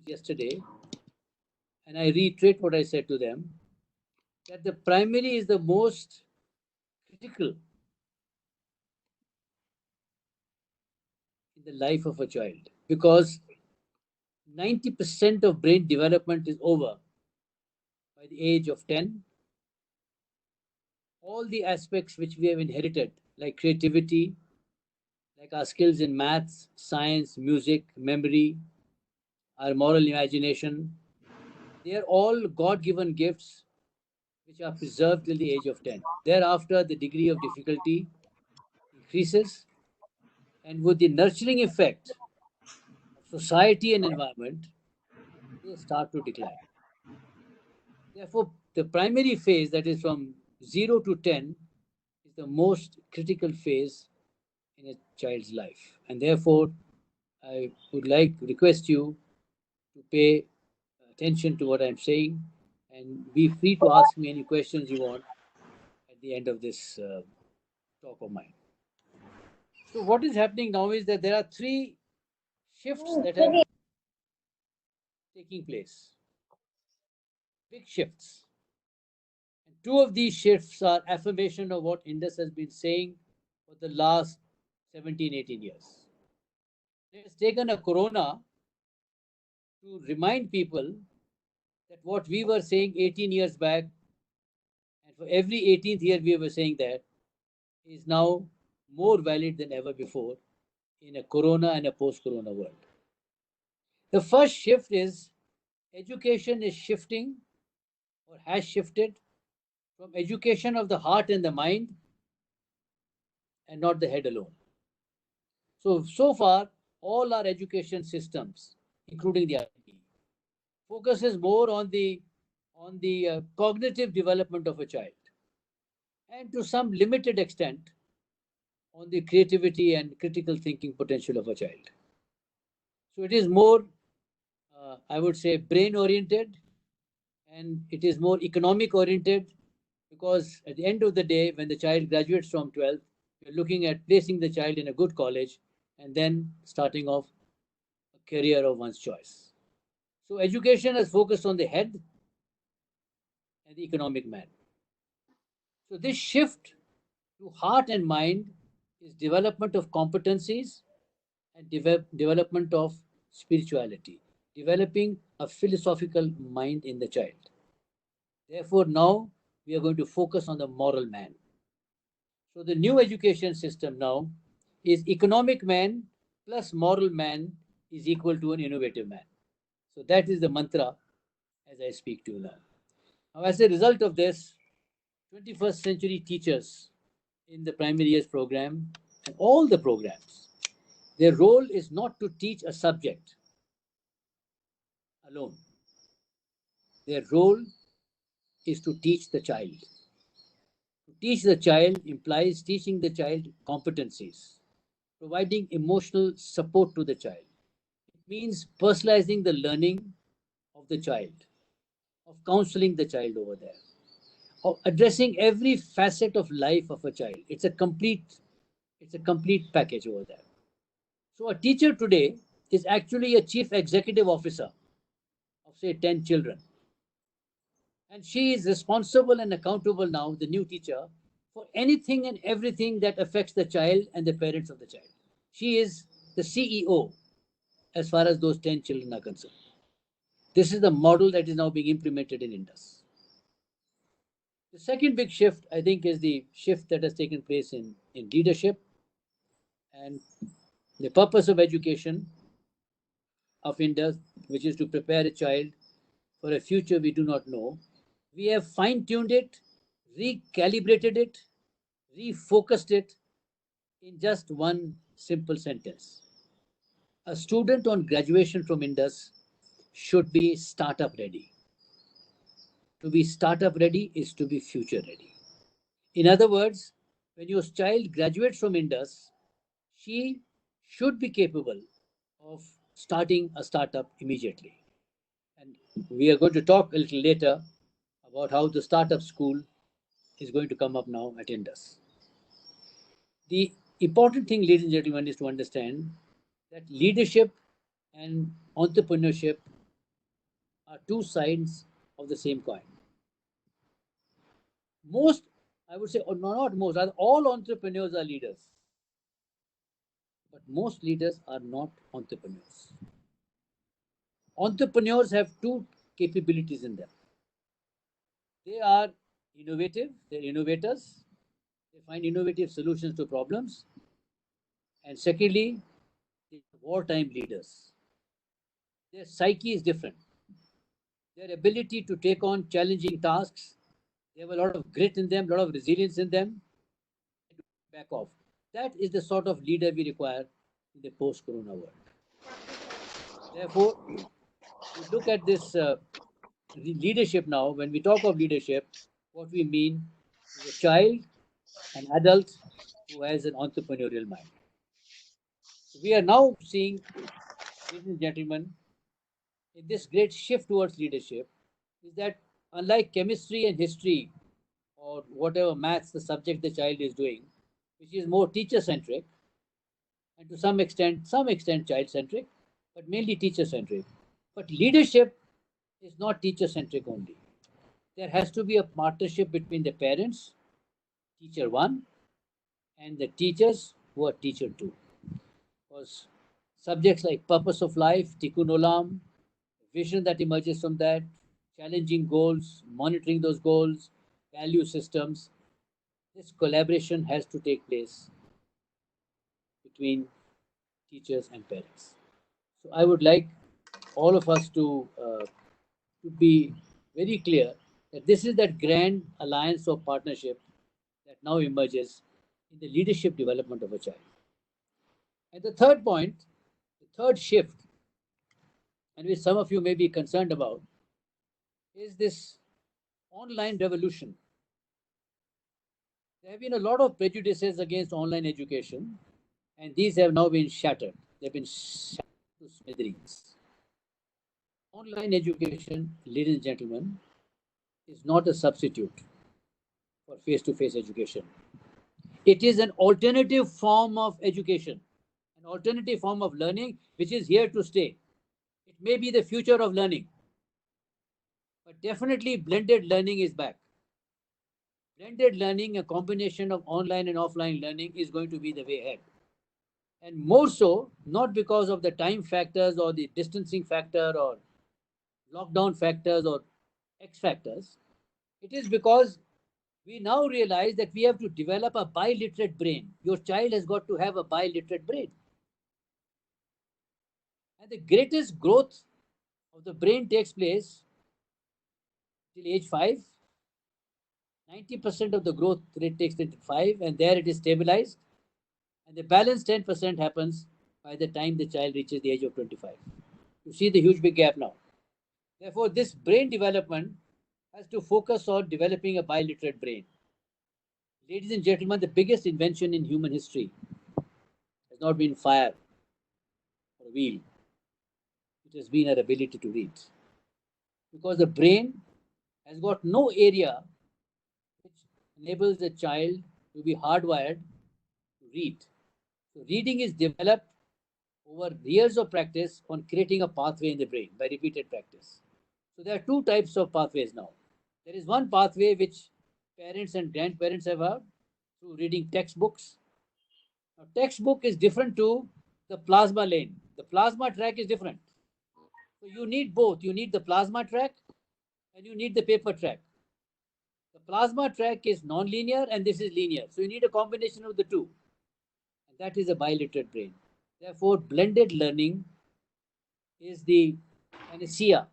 yesterday, and I reiterate what I said to them, that the primary is the most critical in the life of a child because 90% of brain development is over by the age of 10. All the aspects which we have inherited, like creativity, like our skills in maths, science, music, memory, our moral imagination, they are all God given gifts which are preserved till the age of 10. Thereafter, the degree of difficulty increases, and with the nurturing effect of society and environment, they start to decline. Therefore, the primary phase, that is from 0 to 10, is the most critical phase in a child's life. And therefore, I would like to request you to pay attention to what I'm saying and be free to ask me any questions you want at the end of this talk of mine. So, what is happening now is that there are three shifts that are taking place, big shifts. And two of these shifts are affirmation of what Indus has been saying for the last 17, 18 years. It has taken a corona to remind people that what we were saying 18 years back, and for every 18th year we were saying that, is now more valid than ever before in a corona and a post corona world. The first shift is education is shifting or has shifted from education of the heart and the mind and not the head alone. So far, all our education systems, including the IIT, focuses more on the cognitive development of a child, and to some limited extent on the creativity and critical thinking potential of a child. So it is more, I would say, brain oriented, and it is more economic oriented, because at the end of the day, when the child graduates from 12th, you're looking at placing the child in a good college and then starting off a career of one's choice. So education is focused on the head and the economic man. So this shift to heart and mind is development of competencies and development of spirituality, developing a philosophical mind in the child. Therefore, now we are going to focus on the moral man. So the new education system now is economic man plus moral man is equal to an innovative man. So that is the mantra as I speak to you now. Now, as a result of this, 21st century teachers in the primary years program and all the programs, their role is not to teach a subject alone. Their role is to teach the child. To teach the child implies teaching the child competencies, providing emotional support to the child. It means personalizing the learning of the child, of counseling the child over there, of addressing every facet of life of a child. It's a complete package over there. So a teacher today is actually a chief executive officer of say 10 children. And she is responsible and accountable now, the new teacher, for anything and everything that affects the child and the parents of the child. She is the CEO as far as those 10 children are concerned. This is the model that is now being implemented in Indus. The second big shift, I think, is the shift that has taken place in leadership. And the purpose of education of Indus, which is to prepare a child for a future we do not know, we have fine tuned it, recalibrated it, refocused it in just one simple sentence. A student on graduation from Indus should be startup ready. To be startup ready is to be future ready. In other words, when your child graduates from Indus, she should be capable of starting a startup immediately. And we are going to talk a little later about how the startup school is going to come up now at Indus. The important thing, ladies and gentlemen, is to understand that leadership and entrepreneurship are two sides of the same coin. Most, I would say, or not most, rather all entrepreneurs are leaders. But most leaders are not entrepreneurs. Entrepreneurs have two capabilities in them. They are innovative, they're innovators, they find innovative solutions to problems. And secondly, they're wartime leaders. Their psyche is different. Their ability to take on challenging tasks, they have a lot of grit in them, a lot of resilience in them, back off. That is the sort of leader we require in the post corona world. Therefore, we look at this leadership now. When we talk of leadership, what we mean is a child, an adult who has an entrepreneurial mind. So we are now seeing, ladies and gentlemen, in this great shift towards leadership, is that unlike chemistry and history or whatever maths the subject the child is doing, which is more teacher centric and to some extent child centric, but mainly teacher centric. But leadership is not teacher centric only. There has to be a partnership between the parents, teacher one, and the teachers who are teacher two. Because subjects like purpose of life, tikkun olam, vision that emerges from that, challenging goals, monitoring those goals, value systems, this collaboration has to take place between teachers and parents. So I would like all of us to be very clear that this is that grand alliance of partnership that now emerges in the leadership development of a child. And the third point, the third shift, and which some of you may be concerned about, is this online revolution. There have been a lot of prejudices against online education, and these have now been shattered. They've been shattered to smithereens. Online education, ladies and gentlemen, is not a substitute for face to face education. It is an alternative form of education, an alternative form of learning which is here to stay. It may be the future of learning, but definitely blended learning is back. Blended learning, a combination of online and offline learning, is going to be the way ahead. And more so, not because of the time factors or the distancing factor or lockdown factors or X factors. It is because we now realize that we have to develop a biliterate brain. Your child has got to have a biliterate brain. And the greatest growth of the brain takes place till age 5. 90% of the growth rate takes till 5, and there it is stabilized. And the balance 10% happens by the time the child reaches the age of 25. You see the huge big gap now. Therefore, this brain development has to focus on developing a biliterate brain. Ladies and gentlemen, the biggest invention in human history has not been fire or a wheel. It has been our ability to read. Because the brain has got no area which enables a child to be hardwired to read. So reading is developed over years of practice on creating a pathway in the brain by repeated practice. So there are two types of pathways now. There is one pathway which parents and grandparents have had through reading textbooks. Now, textbook is different to the plasma lane. The plasma track is different. So you need both. You need the plasma track and you need the paper track. The plasma track is non-linear and this is linear. So you need a combination of the two. And that is a biliterate brain. Therefore, blended learning is the panacea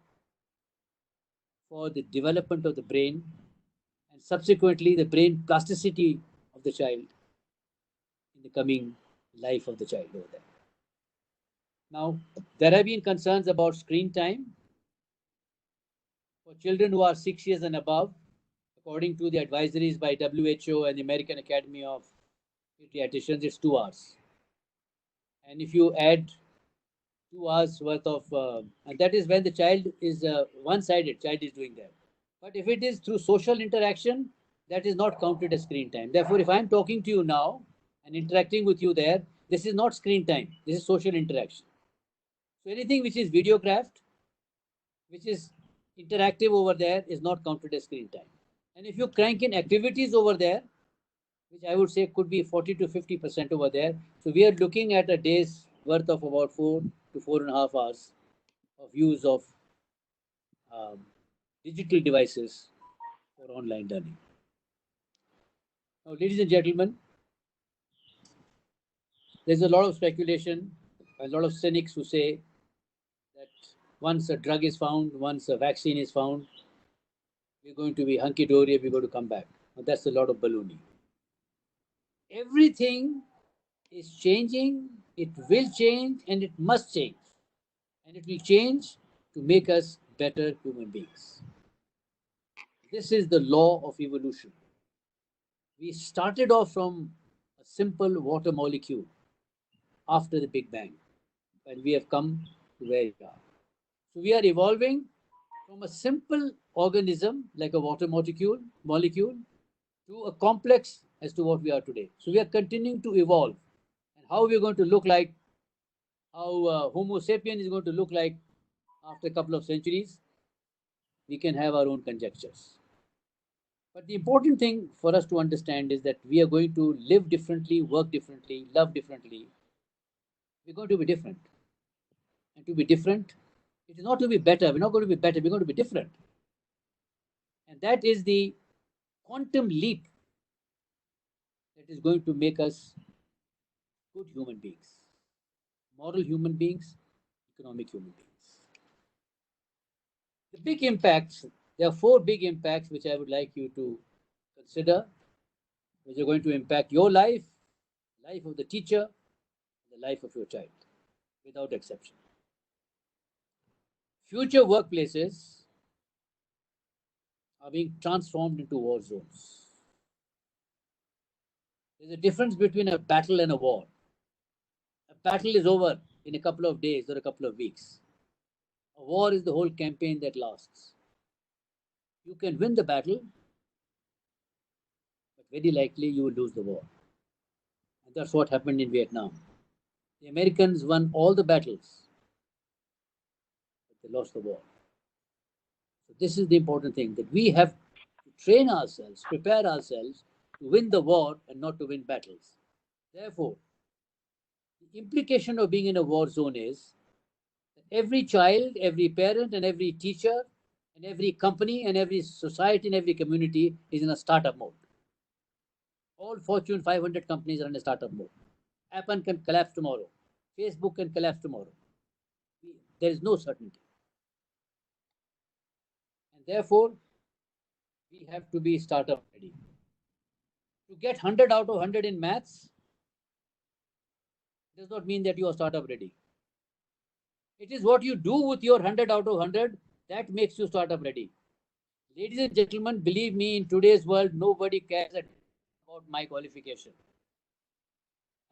for the development of the brain and subsequently the brain plasticity of the child in the coming life of the child over there. Now, there have been concerns about screen time for children who are 6 years and above, according to the advisories by WHO and the American Academy of Pediatricians, it's 2 hours. And if you add 2 hours worth of, and that is when the child is one-sided, child is doing that. But if it is through social interaction, that is not counted as screen time. Therefore, if I'm talking to you now and interacting with you there, this is not screen time. This is social interaction. So anything which is videographed, which is interactive over there is not counted as screen time. And if you crank in activities over there, which I would say could be 40 to 50% over there, so we are looking at a day's worth of about 4 to 4.5 hours of use of um, digital devices for online learning. Now, ladies and gentlemen, there's a lot of speculation, a lot of cynics who say that once a drug is found, once a vaccine is found, we're going to be hunky dory, we're going to come back. Now, that's a lot of baloney. Everything is changing, it will change, and it must change. And it will change to make us better human beings. This is the law of evolution. We started off from a simple water molecule after the Big Bang, and we have come to where we are. So we are evolving from a simple organism like a water molecule to a complex as to what we are today. So we are continuing to evolve, and how we're going to look like, how Homo sapien is going to look like after a couple of centuries, we can have our own conjectures. But the important thing for us to understand is that we are going to live differently, work differently, love differently. We're going to be different. And to be different, it is not to be better. We're not going to be better. We're going to be different. And that is the quantum leap that is going to make us good human beings, moral human beings, economic human beings. The big impacts, there are four big impacts which I would like you to consider, which are going to impact your life, life of the teacher, the life of your child, without exception. Future workplaces are being transformed into war zones. There's a difference between a battle and a war. A battle is over in a couple of days or a couple of weeks. A war is the whole campaign that lasts. You can win the battle, but very likely you will lose the war. And that's what happened in Vietnam. The Americans won all the battles, but they lost the war. So this is the important thing, that we have to train ourselves, prepare ourselves to win the war and not to win battles. Therefore, the implication of being in a war zone is that every child, every parent, and every teacher, and every company, and every society, and every community is in a startup mode. All Fortune 500 companies are in a startup mode. Apple can collapse tomorrow. Facebook can collapse tomorrow. There is no certainty. And therefore, we have to be startup ready. To get 100 out of 100 in maths does not mean that you are startup ready. It is what you do with your 100 out of 100 that makes you startup ready. Ladies and gentlemen, believe me, in today's world, nobody cares about my qualification.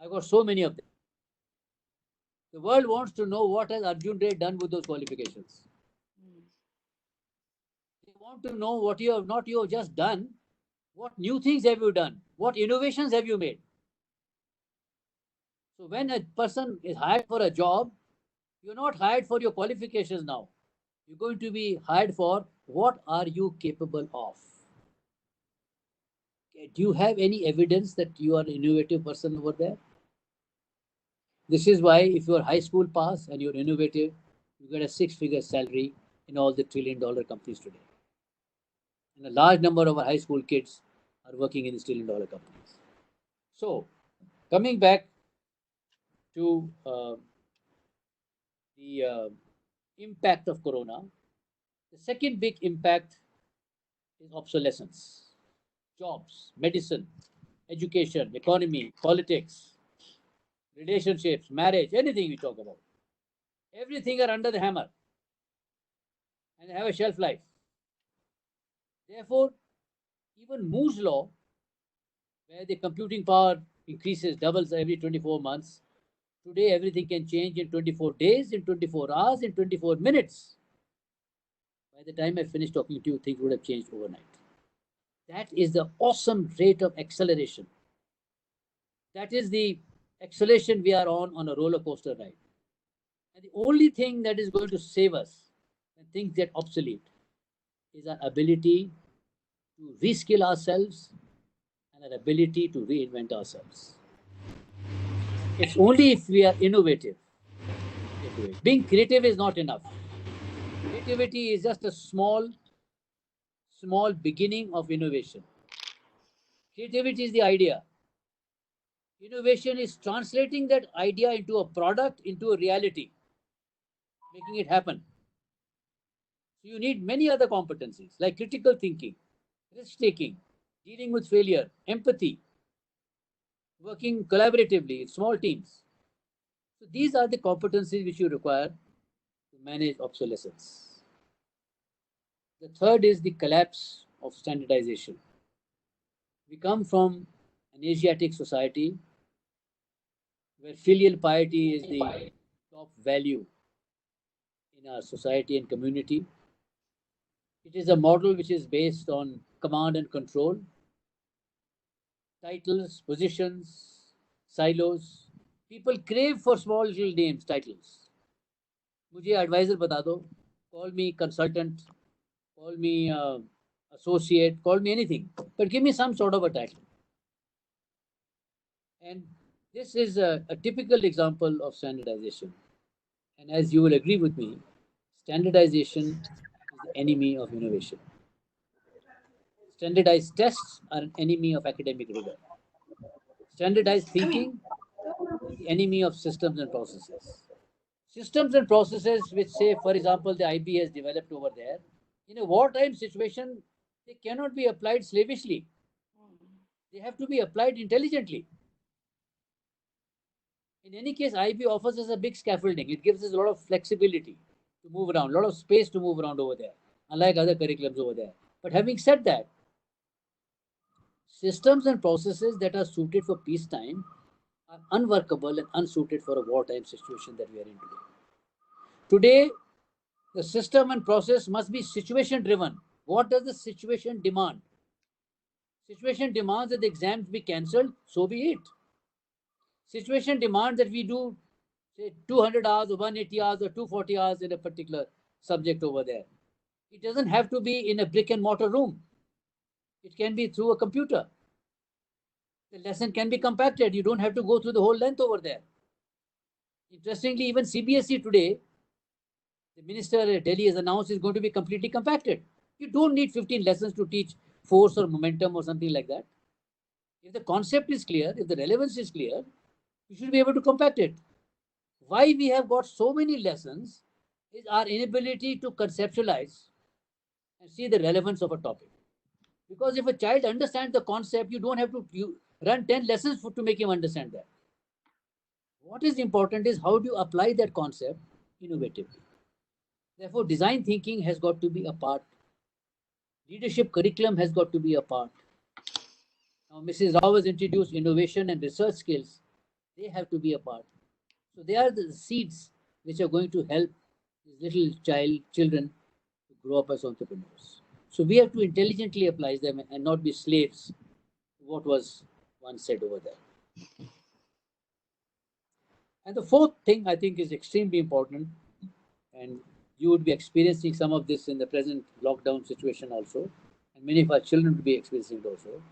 I got so many of them. The world wants to know what has Arjun Ray done with those qualifications. They want to know what you have just done. What new things have you done? What innovations have you made? So when a person is hired for a job, you're not hired for your qualifications now. You're going to be hired for what are you capable of. Okay, do you have any evidence that you are an innovative person over there? This is why if you are high school pass and you're innovative, you get a six-figure salary in all the trillion-dollar companies today. And a large number of our high school kids are working in these trillion-dollar companies. So, coming back to the impact of corona, the second big impact is obsolescence. Jobs, medicine, education, economy, politics, relationships, marriage, anything we talk about. Everything are under the hammer and have a shelf life. Therefore, even Moore's law, where the computing power increases, doubles every 24 months, today everything can change in 24 days, in 24 hours, in 24 minutes. By the time I finish talking to you, things would have changed overnight. That is the awesome rate of acceleration. That is the acceleration we are on a roller coaster ride. And the only thing that is going to save us when things get obsolete is our ability to reskill ourselves and our ability to reinvent ourselves. It's only if we are innovative. Being creative is not enough. Creativity is just a small beginning of innovation. Creativity is the idea. Innovation is translating that idea into a product, into a reality, making it happen. So you need many other competencies like critical thinking, risk taking, dealing with failure, empathy, working collaboratively in small teams. So these are the competencies which you require to manage obsolescence. The third is the collapse of standardization. We come from an Asiatic society where filial piety is the top value in our society and community. It is a model which is based on command and control, titles, positions, silos. People crave for small little names, titles. मुझे advisor बता दो, call me consultant, call me associate, call me anything, but give me some sort of a title. And this is a typical example of standardization. And as you will agree with me, standardization is the enemy of innovation. Standardized tests are an enemy of academic rigor. Standardized thinking is the enemy of systems and processes. Systems and processes, which say, for example, the IB has developed over there, in a wartime situation, they cannot be applied slavishly. They have to be applied intelligently. In any case, IB offers us a big scaffolding. It gives us a lot of flexibility to move around, a lot of space to move around over there, unlike other curriculums over there. But having said that, systems and processes that are suited for peacetime are unworkable and unsuited for a wartime situation that we are in today. Today, the system and process must be situation driven. What does the situation demand? Situation demands that the exams be cancelled, so be it. Situation demands that we do, say, 200 hours or 180 hours or 240 hours in a particular subject over there. It doesn't have to be in a brick and mortar room. It can be through a computer. The lesson can be compacted. You don't have to go through the whole length over there. Interestingly, even CBSE today, the minister at Delhi has announced is going to be completely compacted. You don't need 15 lessons to teach force or momentum or something like that. If the concept is clear, if the relevance is clear, you should be able to compact it. Why we have got so many lessons is our inability to conceptualize and see the relevance of a topic. Because if a child understands the concept, you don't have to run 10 lessons to make him understand that. What is important is how do you apply that concept innovatively. Therefore, design thinking has got to be a part. Leadership curriculum has got to be a part. Now, Mrs. Rao has introduced innovation and research skills. They have to be a part. So they are the seeds which are going to help these little children to grow up as entrepreneurs. So we have to intelligently apply them and not be slaves to what was once said over there. And the fourth thing I think is extremely important, and you would be experiencing some of this in the present lockdown situation also, and many of our children will be experiencing it also.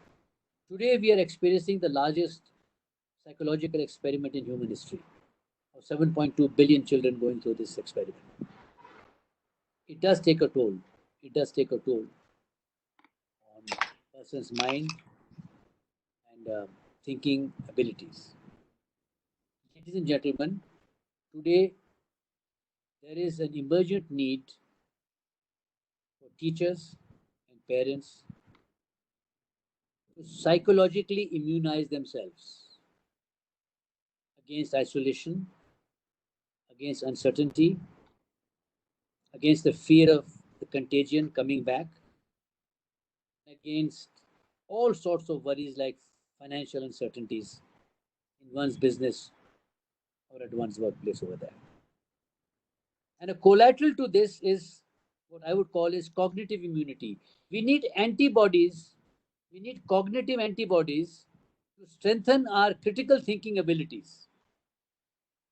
Today we are experiencing the largest psychological experiment in human history of 7.2 billion children going through this experiment. It does take a toll. It does take a toll on a person's mind and thinking abilities. Ladies and gentlemen, today there is an emergent need for teachers and parents to psychologically immunize themselves against isolation, against uncertainty, against the fear of the contagion coming back, against all sorts of worries like financial uncertainties in one's business or at one's workplace over there. And a collateral to this is what I would call is cognitive immunity. We need antibodies, we need cognitive antibodies to strengthen our critical thinking abilities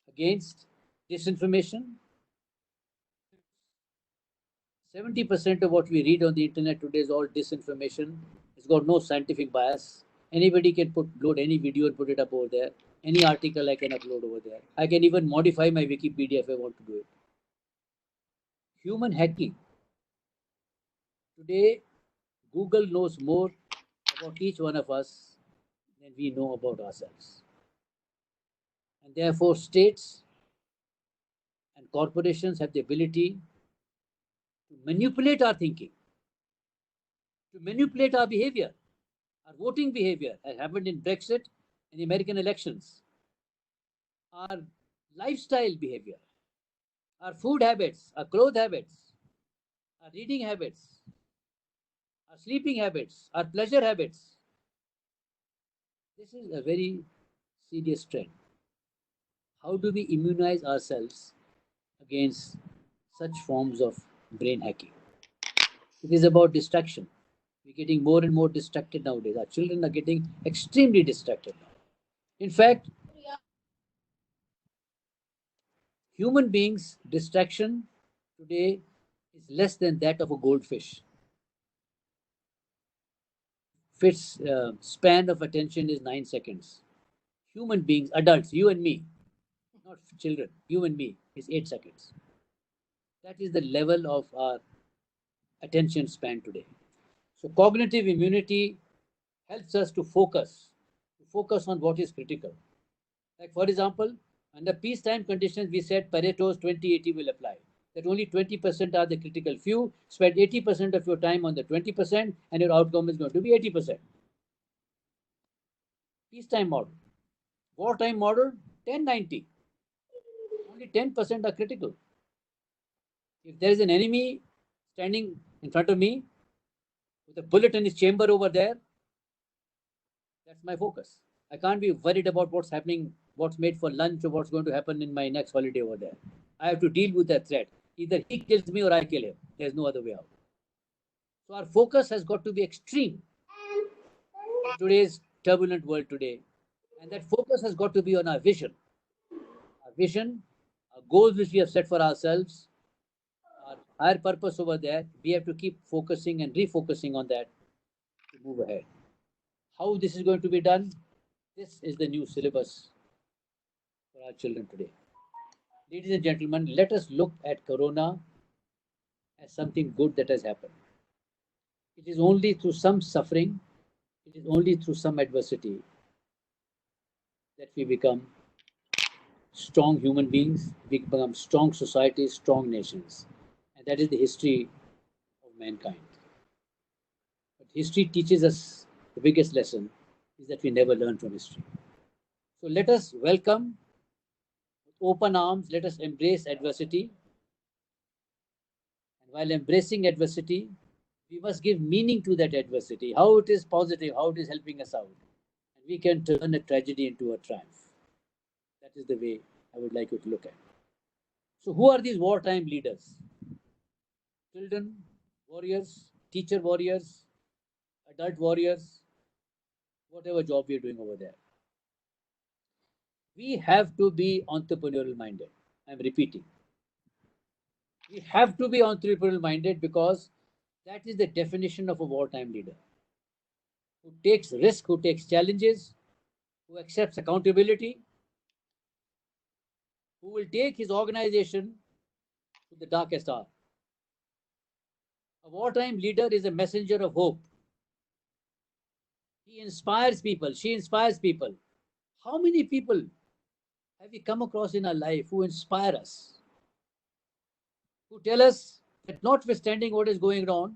against disinformation, 70% of what we read on the internet today is all disinformation. It's got no scientific bias. Anybody can load any video and put it up over there. Any article I can upload over there. I can even modify my Wikipedia if I want to do it. Human hacking. Today, Google knows more about each one of us than we know about ourselves. And therefore, states and corporations have the ability to manipulate our thinking, to manipulate our behavior, our voting behavior, as happened in Brexit and the American elections, our lifestyle behavior, our food habits, our clothes habits, our reading habits, our sleeping habits, our pleasure habits. This is a very serious trend. How do we immunize ourselves against such forms of brain hacking? It is about distraction. We're getting more and more distracted nowadays. Our children are getting extremely distracted now. In fact, human beings' distraction today is less than that of a goldfish. Its span of attention is 9 seconds. Human beings, adults, you and me, not children, you and me, is 8 seconds. That is the level of our attention span today. So, cognitive immunity helps us to focus on what is critical. Like, for example, under peacetime conditions, we said Pareto's 20/80 will apply. That only 20% are the critical few. Spend 80% of your time on the 20%, and your outcome is going to be 80%. Peacetime model. Wartime model, 10/90. Only 10% are critical. If there is an enemy standing in front of me with a bullet in his chamber over there, that's my focus. I can't be worried about what's happening, what's made for lunch, or what's going to happen in my next holiday over there. I have to deal with that threat. Either he kills me or I kill him. There's no other way out. So our focus has got to be extreme in today's turbulent world today. And that focus has got to be on our vision. Our vision, our goals which we have set for ourselves, our higher purpose over there. We have to keep focusing and refocusing on that to move ahead. How this is going to be done? This is the new syllabus for our children today. Ladies and gentlemen, let us look at Corona as something good that has happened. It is only through some suffering, it is only through some adversity that we become strong human beings, we become strong societies, strong nations. And that is the history of mankind. But history teaches us the biggest lesson is that we never learn from history. So let us welcome with open arms, let us embrace adversity. And while embracing adversity, we must give meaning to that adversity, how it is positive, how it is helping us out. And we can turn a tragedy into a triumph. That is the way I would like you to look at. So, who are these wartime leaders? Children, warriors, teacher warriors, adult warriors, whatever job we are doing over there. We have to be entrepreneurial minded. I'm repeating. We have to be entrepreneurial minded because that is the definition of a wartime leader who takes risk, who takes challenges, who accepts accountability, who will take his organization to the darkest hour. A wartime leader is a messenger of hope. He inspires people, she inspires people. How many people have we come across in our life who inspire us, who tell us that notwithstanding what is going on,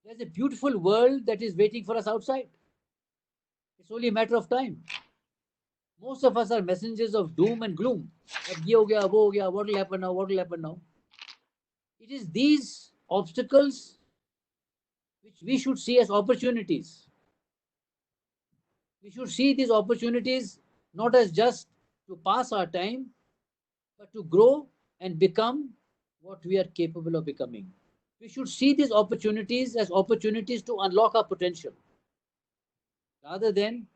there's a beautiful world that is waiting for us outside. It's only a matter of time. Most of us are messengers of doom and gloom. What will happen now? What will happen now? It is these obstacles which we should see as opportunities. We should see these opportunities not as just to pass our time, but to grow and become what we are capable of becoming. We should see these opportunities as opportunities to unlock our potential rather than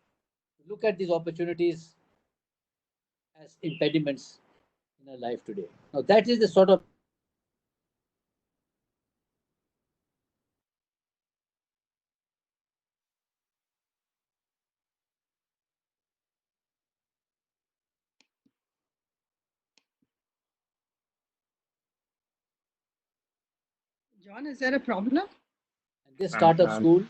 look at these opportunities as impediments in our life today. Now, that is the sort of John, is there a problem? And this startup school,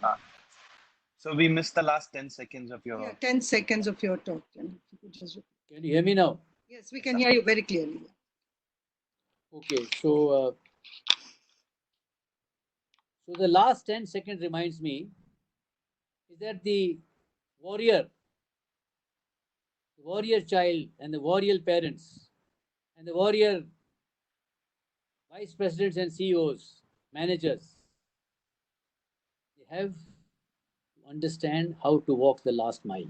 So we missed the last 10 seconds of Yeah, your. 10 seconds of your talk. If you could just repeat. can you hear me now? Yes, we can hear you very clearly. Okay, so the last 10 seconds reminds me is that the warrior child and the warrior parents and the warrior vice presidents and CEOs, managers, they have to understand how to walk the last mile.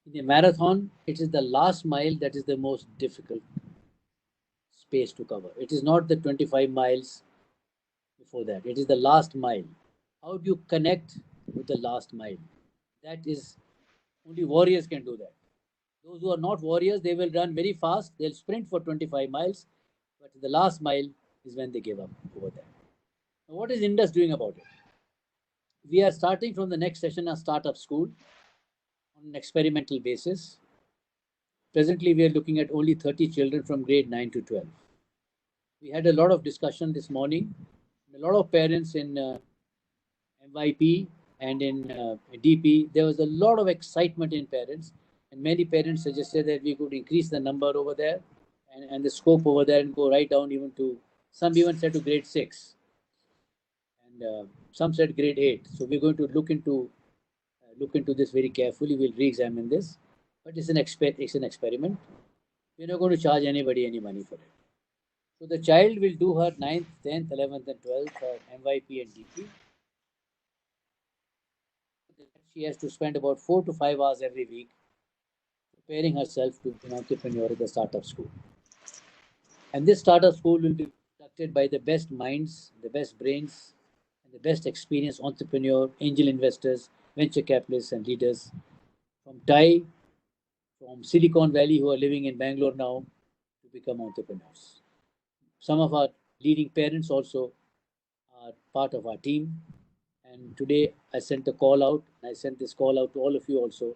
In a marathon, it is the last mile that is the most difficult space to cover. It is not the 25 miles before that, it is the last mile. How do you connect with the last mile? That is only warriors can do that. Those who are not warriors, they will run very fast, they'll sprint for 25 miles, but the last mile is when they give up over there. Now, what is Indus doing about it? We are starting from the next session a startup school on an experimental basis. Presently, we are looking at only 30 children from grade 9 to 12. We had a lot of discussion this morning. A lot of parents in MYP and in DP, there was a lot of excitement in parents, and many parents suggested that we could increase the number over there and the scope over there and go right down even to, some even said to grade 6, and some said grade 8. So we're going to look into this very carefully. We'll re-examine this, but it's an experiment. We're not going to charge anybody any money for it. So the child will do her 9th, 10th, 11th, and 12th for MYP and DP. She has to spend about 4 to 5 hours every week preparing herself to be an entrepreneur at the startup school. And this startup school will be conducted by the best minds, the best brains, and the best experienced entrepreneur, angel investors, venture capitalists, and leaders from TIE, from Silicon Valley, who are living in Bangalore now to become entrepreneurs. Some of our leading parents also are part of our team. And today I sent a call out, and I sent this call out to all of you also,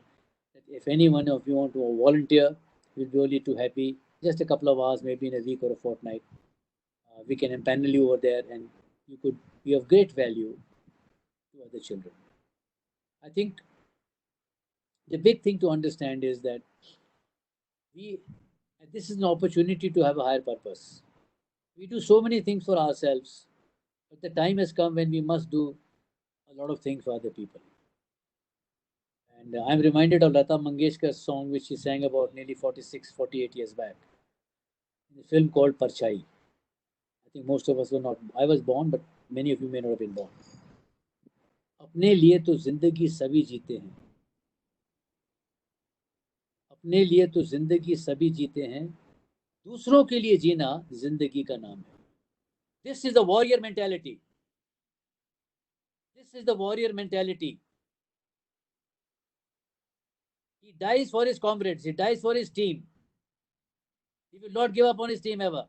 that if any one of you want to volunteer, we'll be only too happy. Just a couple of hours, maybe in a week or a fortnight. We can empanel you over there, and you could be of great value to other children. I think the big thing to understand is that this is an opportunity to have a higher purpose. We do so many things for ourselves, but the time has come when we must do a lot of things for other people. And I'm reminded of Lata Mangeshkar's song, which she sang about nearly 46, 48 years back, in a film called Parchai. I think most of us were not, I was born, but many of you may not have been born. अपने लिए तो जिंदगी सभी जीते हैं, अपने लिए तो जिंदगी सभी जीते हैं, दूसरों के लिए जीना जिंदगी का नाम है. This is the warrior mentality. This is the warrior mentality. He dies for his comrades, he dies for his team. He will not give up on his team ever.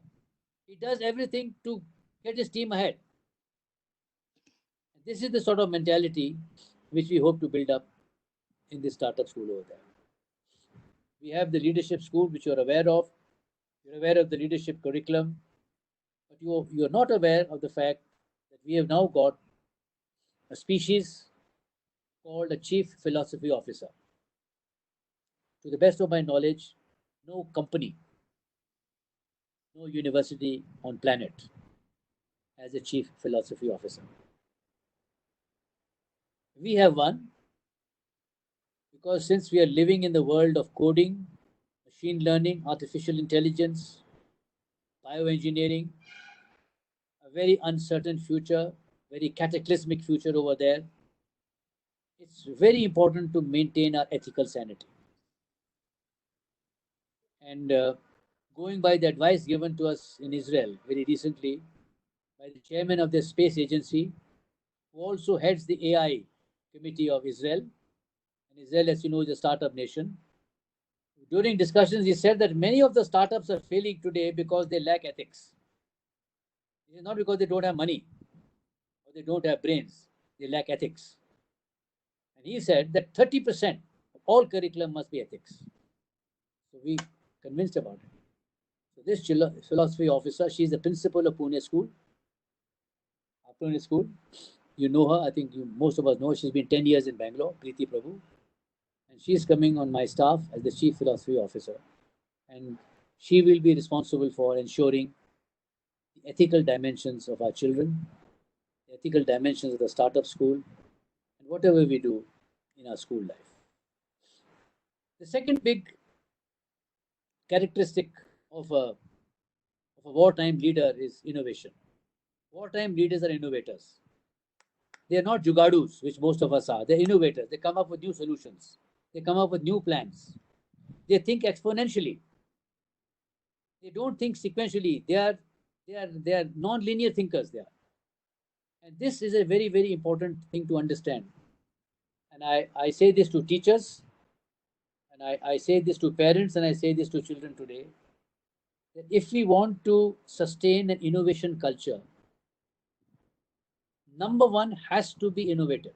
He does everything to get his team ahead. This is the sort of mentality which we hope to build up in this startup school over there. We have the leadership school, which you're aware of. You're aware of the leadership curriculum, but you're not aware of the fact that we have now got a species called a chief philosophy officer. To the best of my knowledge, no company, no university on planet has a chief philosophy officer. We have one because since we are living in the world of coding, machine learning, artificial intelligence, bioengineering, a very uncertain future, very cataclysmic future over there, it's very important to maintain our ethical sanity. And going by the advice given to us in Israel very recently by the chairman of the space agency, who also heads the AI committee of Israel, and Israel, as you know, is a startup nation. During discussions, he said that many of the startups are failing today because they lack ethics. It is not because they don't have money or they don't have brains, they lack ethics. And he said that 30% of all curriculum must be ethics. So we convinced about it. So this philosophy officer, she is the principal of Pune School. doctor in his school. You know her. I think most of us know her. She's been 10 years in Bangalore, Preeti Prabhu. And she's coming on my staff as the Chief Philosophy Officer. And she will be responsible for ensuring the ethical dimensions of our children, the ethical dimensions of the startup school, and whatever we do in our school life. The second big characteristic of a wartime leader is innovation. Wartime leaders are innovators. They are not jugadus, which most of us are. They're innovators. They come up with new solutions. They come up with new plans. They think exponentially. They don't think sequentially. They are non-linear thinkers. They are, and this is a very, very important thing to understand. And I say this to teachers, and I say this to parents, and I say this to children today. That if we want to sustain an innovation culture, number one has to be innovative.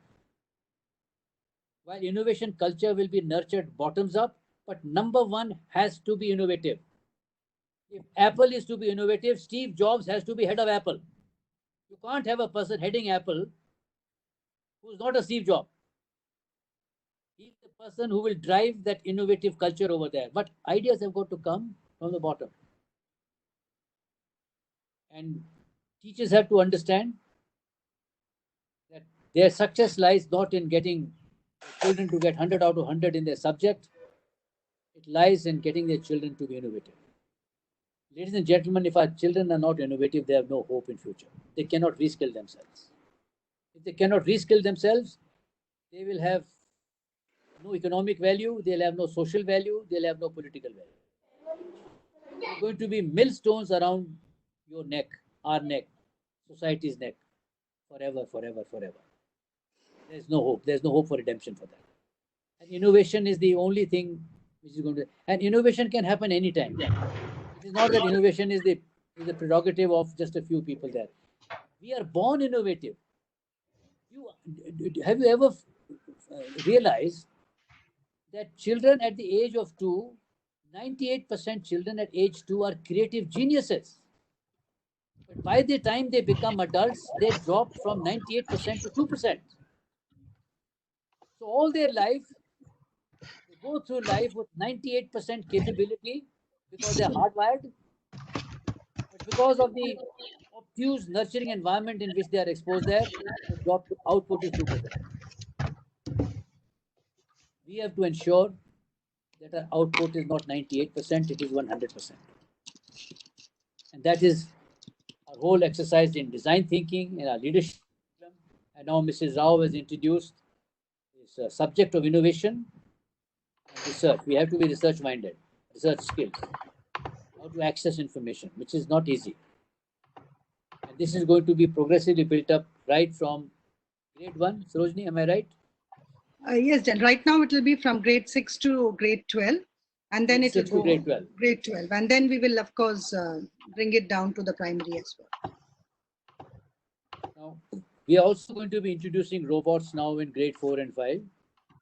While innovation culture will be nurtured bottoms up, but number one has to be innovative. If Apple is to be innovative, Steve Jobs has to be head of Apple. You can't have a person heading Apple who's not a Steve Jobs. He's the person who will drive that innovative culture over there. But ideas have got to come from the bottom. And teachers have to understand that their success lies not in getting children to get 100 out of 100 in their subject. It lies in getting their children to be innovative. Ladies and gentlemen, if our children are not innovative, they have no hope in future. They cannot reskill themselves. If they cannot reskill themselves, they will have no economic value, they'll have no social value, they'll have no political value. They're going to be millstones around your neck, our neck, society's neck, forever, forever, forever. There's no hope. There's no hope for redemption for that. And innovation is the only thing which is going to. And innovation can happen anytime. It is not that innovation is the prerogative of just a few people there. We are born innovative. Have you ever realized that children at the age of 2, 98% children at age 2 are creative geniuses. But by the time they become adults, they drop from 98% to 2%. So all their life, they go through life with 98% capability because they're hardwired. But because of the obtuse nurturing environment in which they are exposed there, the drop output is 2%. We have to ensure that our output is not 98%, it is 100%. And that is our whole exercise in design thinking, in our leadership. And now Mrs. Rao has introduced this subject of innovation and research. We have to be research minded, research skills, how to access information, which is not easy. And this is going to be progressively built up right from grade 1. Sarojini, am I right? Yes, Jen. Right now it will be from grade 6 to grade 12. And then Grade it will 6 to go grade 12. grade 12. And then we will, of course, bring it down to the primary as well. Now, we are also going to be introducing robots now in grade 4 and 5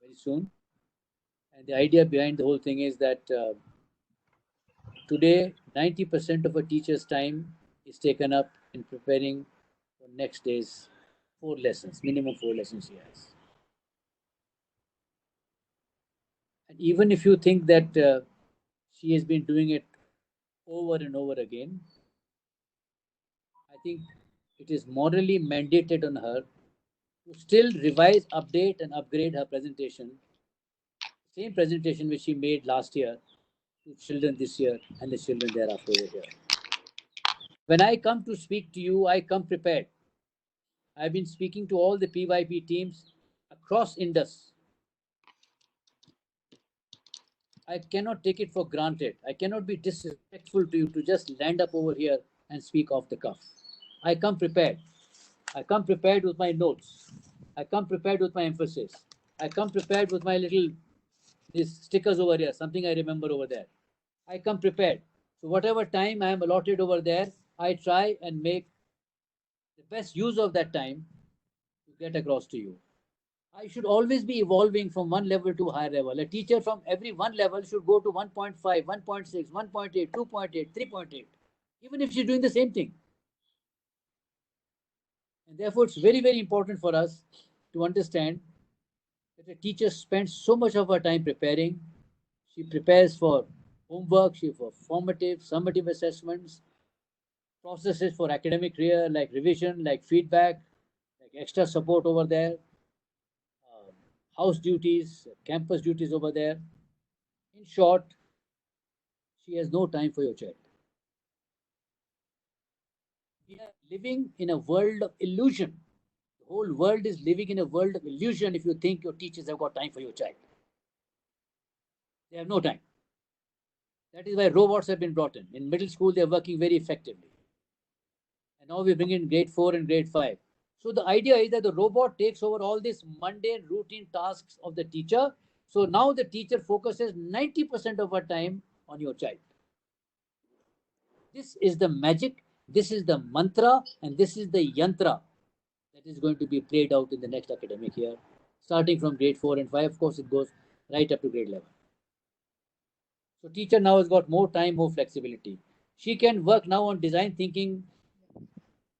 very soon. And the idea behind the whole thing is that today 90% of a teacher's time is taken up in preparing for next day's 4 lessons, minimum 4 lessons he has. And even if you think that she has been doing it over and over again, I think it is morally mandated on her to still revise, update, and upgrade her presentation. Same presentation which she made last year to children this year and the children thereafter over here. When I come to speak to you, I come prepared. I've been speaking to all the PYP teams across Indus. I cannot take it for granted. I cannot be disrespectful to you to just land up over here and speak off the cuff. I come prepared. I come prepared with my notes. I come prepared with my emphasis. I come prepared with my little these stickers over here, something I remember over there. I come prepared. So whatever time I am allotted over there, I try and make the best use of that time to get across to you. I should always be evolving from one level to a higher level. A teacher from every one level should go to 1.5, 1.6, 1.8, 2.8, 3.8, even if she's doing the same thing. And therefore, it's very, very important for us to understand that a teacher spends so much of her time preparing. She prepares for homework, she for formative, summative assessments, processes for academic career like revision, like feedback, like extra support over there, um, house duties, campus duties over there. In short, she has no time for your child. We are living in a world of illusion. The whole world is living in a world of illusion if you think your teachers have got time for your child. They have no time. That is why robots have been brought in. In middle school, they are working very effectively. And now we bring in grade 4 and grade 5. So the idea is that the robot takes over all these mundane routine tasks of the teacher. So now the teacher focuses 90% of her time on your child. This is the magic, this is the mantra, and this is the yantra that is going to be played out in the next academic year, starting from grade 4 and 5. Of course, it goes right up to grade 11. So teacher now has got more time, more flexibility. She can work now on design thinking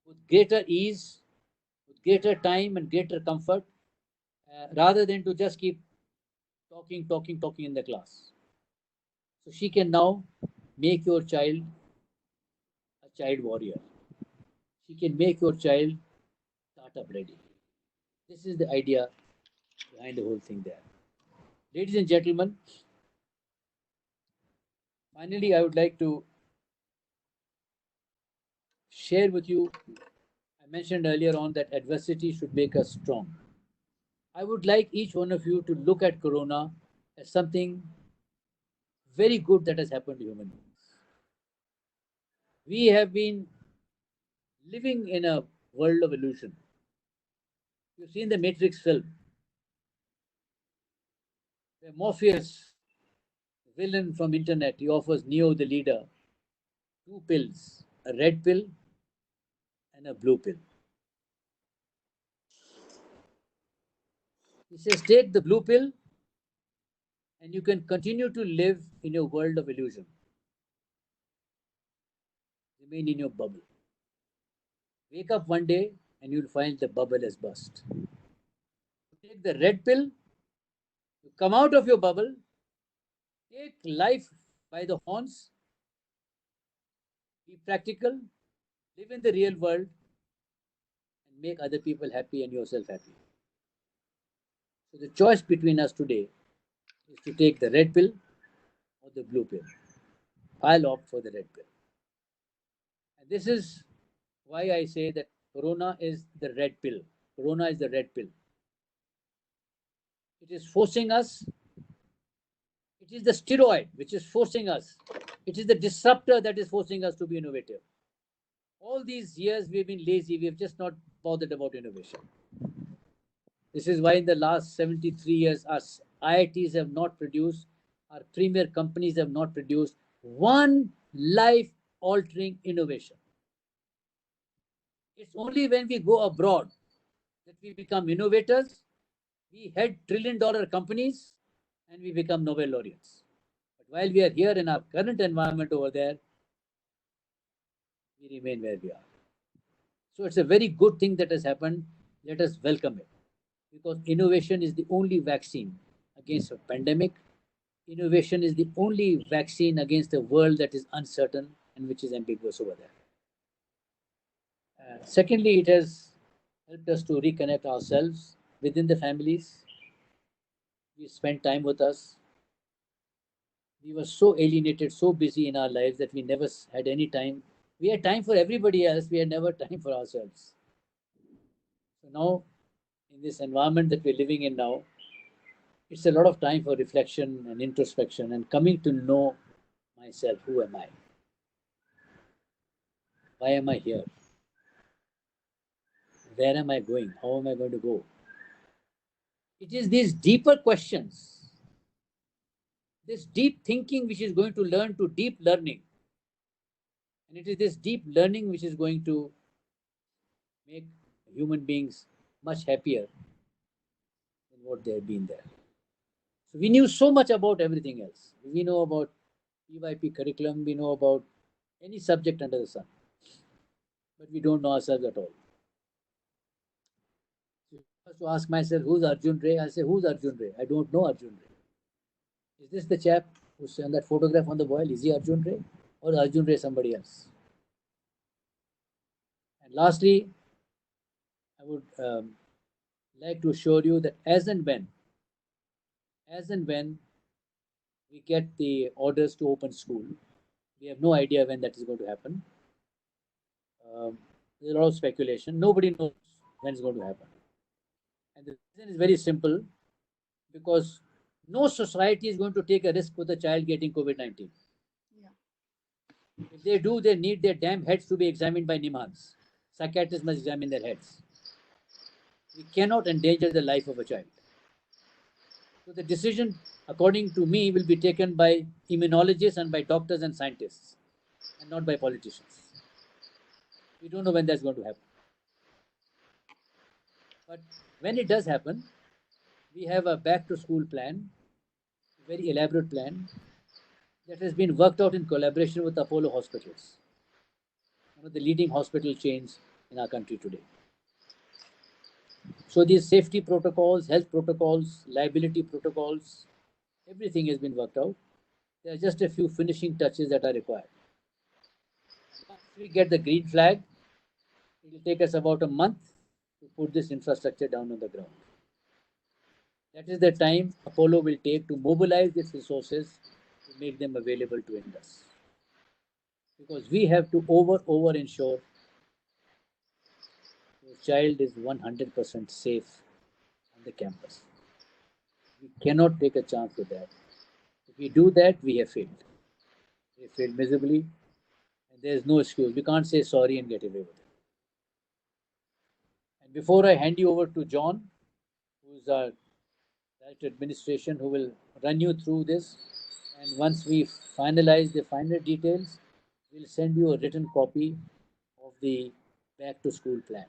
with greater ease, with greater time and greater comfort, rather than to just keep talking in the class. So she can now make your child a child warrior. She can make your child startup ready. This is the idea behind the whole thing there. Ladies and gentlemen, finally, I would like to share with you. I mentioned earlier on that adversity should make us strong. I would like each one of you to look at Corona as something very good that has happened to human beings. We have been living in a world of illusion. You've seen the Matrix film, where Morpheus, the villain from internet, he offers Neo, the leader, two pills, a red pill and a blue pill. He says, take the blue pill and you can continue to live in your world of illusion. Remain in your bubble. Wake up one day and you'll find the bubble has burst. Take the red pill, you come out of your bubble, take life by the horns, be practical, live in the real world, and make other people happy and yourself happy. So the choice between us today is to take the red pill or the blue pill. I'll opt for the red pill. And this is why I say that Corona is the red pill. Corona is the red pill. It is forcing us, it is the steroid which is forcing us, it is the disruptor that is forcing us to be innovative. All these years we've been lazy, we've just not bothered about innovation. This is why in the last 73 years, our IITs have not produced, our premier companies have not produced one life altering innovation. It's only when we go abroad that we become innovators, we head trillion-dollar companies, and we become Nobel laureates. But while we are here in our current environment over there, we remain where we are. So it's a very good thing that has happened. Let us welcome it. Because innovation is the only vaccine against a pandemic. Innovation is the only vaccine against a world that is uncertain and which is ambiguous over there. Secondly, it has helped us to reconnect ourselves within the families. We spent time with us. We were so alienated, so busy in our lives that we never had any time. We had time for everybody else, we had never time for ourselves. So now, in this environment that we're living in now, it's a lot of time for reflection and introspection and coming to know myself. Who am I? Why am I here? Where am I going? How am I going to go? It is these deeper questions, this deep thinking, which is going to learn to deep learning. And it is this deep learning which is going to make human beings much happier than what they have been there. So we knew so much about everything else. We know about PYP curriculum, we know about any subject under the sun, but we don't know ourselves at all. To ask myself, who's Arjun Ray? I say, who's Arjun Ray? I don't know Arjun Ray. Is this the chap who's on that photograph on the boil? Is he Arjun Ray? Or Arjun Ray somebody else? And lastly, I would like to assure you that as and when we get the orders to open school, we have no idea when that is going to happen. There's a lot of speculation. Nobody knows when it's going to happen. And the reason is very simple, because no society is going to take a risk with a child getting COVID-19. Yeah. If they do, they need their damn heads to be examined by Nimans. Psychiatrists must examine their heads. We cannot endanger the life of a child. So the decision, according to me, will be taken by immunologists and by doctors and scientists, and not by politicians. We don't know when that's going to happen. But when it does happen, we have a back to school plan, a very elaborate plan that has been worked out in collaboration with Apollo Hospitals, one of the leading hospital chains in our country today. So these safety protocols, health protocols, liability protocols, everything has been worked out. There are just a few finishing touches that are required. Once we get the green flag, it will take us about a month to put this infrastructure down on the ground. That is the time Apollo will take to mobilize its resources to make them available to Indus. Because we have to over ensure your child is 100% safe on the campus. We cannot take a chance with that. If we do that, we have failed. We have failed miserably, and there is no excuse. We can't say sorry and get away with it. And before I hand you over to John, who is our Director Administration, who will run you through this, and once we finalize the final details, we'll send you a written copy of the back to school plan.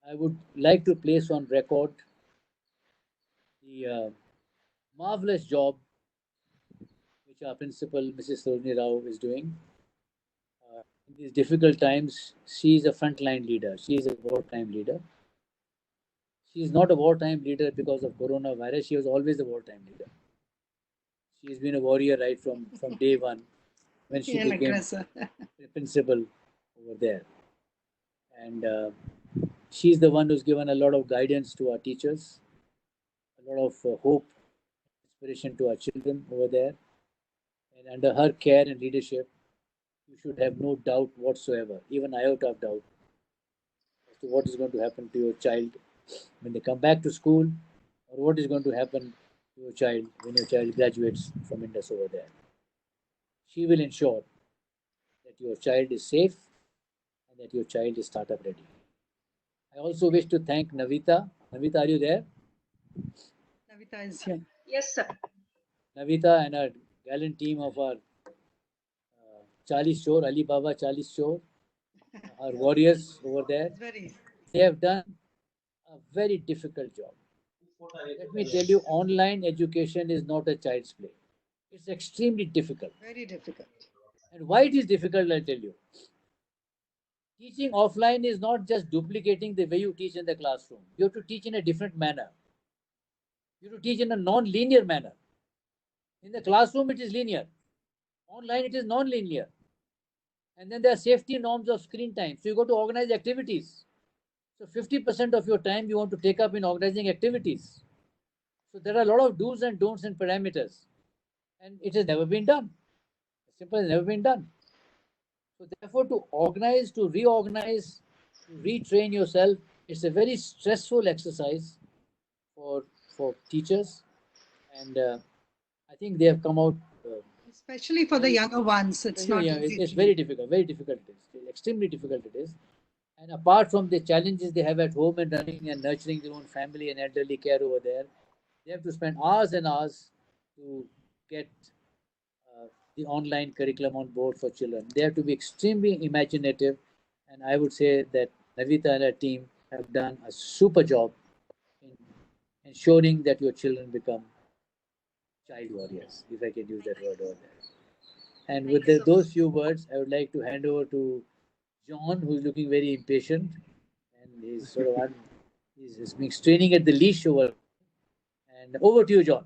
I would like to place on record the marvelous job which our principal, Mrs. Sarojini Rao, is doing. In these difficult times, she is a frontline leader. She is a wartime leader. She is not a wartime leader because of coronavirus. She was always a wartime leader. She has been a warrior right from day one when she An became aggressor. the principal over there. And she's the one who's given a lot of guidance to our teachers, a lot of hope, inspiration to our children over there. And under her care and leadership, you should have no doubt whatsoever, even iota of doubt, as to what is going to happen to your child when they come back to school, or what is going to happen to your child when your child graduates from Indus over there. She will ensure that your child is safe and that your child is startup ready. I also wish to thank Navita. Navita, are you there? Navita is here. Yes, sir. Navita and her gallant team of our Charlie Shore, Ali Baba Charlie Shore, our warriors over there, It's very they have done a very difficult job. Let me tell you, online education is not a child's play. It's extremely difficult. very difficult. And why it is difficult, I'll tell you. Teaching offline is not just duplicating the way you teach in the classroom. You have to teach in a different manner. You have to teach in a non-linear manner. In the classroom, it is linear. Online, it is non-linear. And then there are safety norms of screen time. So you got to organize activities. So 50% of your time you want to take up in organizing activities. So there are a lot of do's and don'ts and parameters. And it has never been done. Simple has never been done. So therefore, to organize, to reorganize, to retrain yourself, it's a very stressful exercise for teachers. And I think they have come out. Especially for the younger ones, it's not easy. It's very difficult. Very difficult it is. Extremely difficult it is. And apart from the challenges they have at home and running and nurturing their own family and elderly care over there, they have to spend hours and hours to get the online curriculum on board for children. They have to be extremely imaginative, and I would say that Navita and her team have done a super job in ensuring that your children become child warriors, if I can use that word over there. And with those few words, I would like to hand over to John, who's looking very impatient, and he's sort of He's training at the leash over. And over to you, John.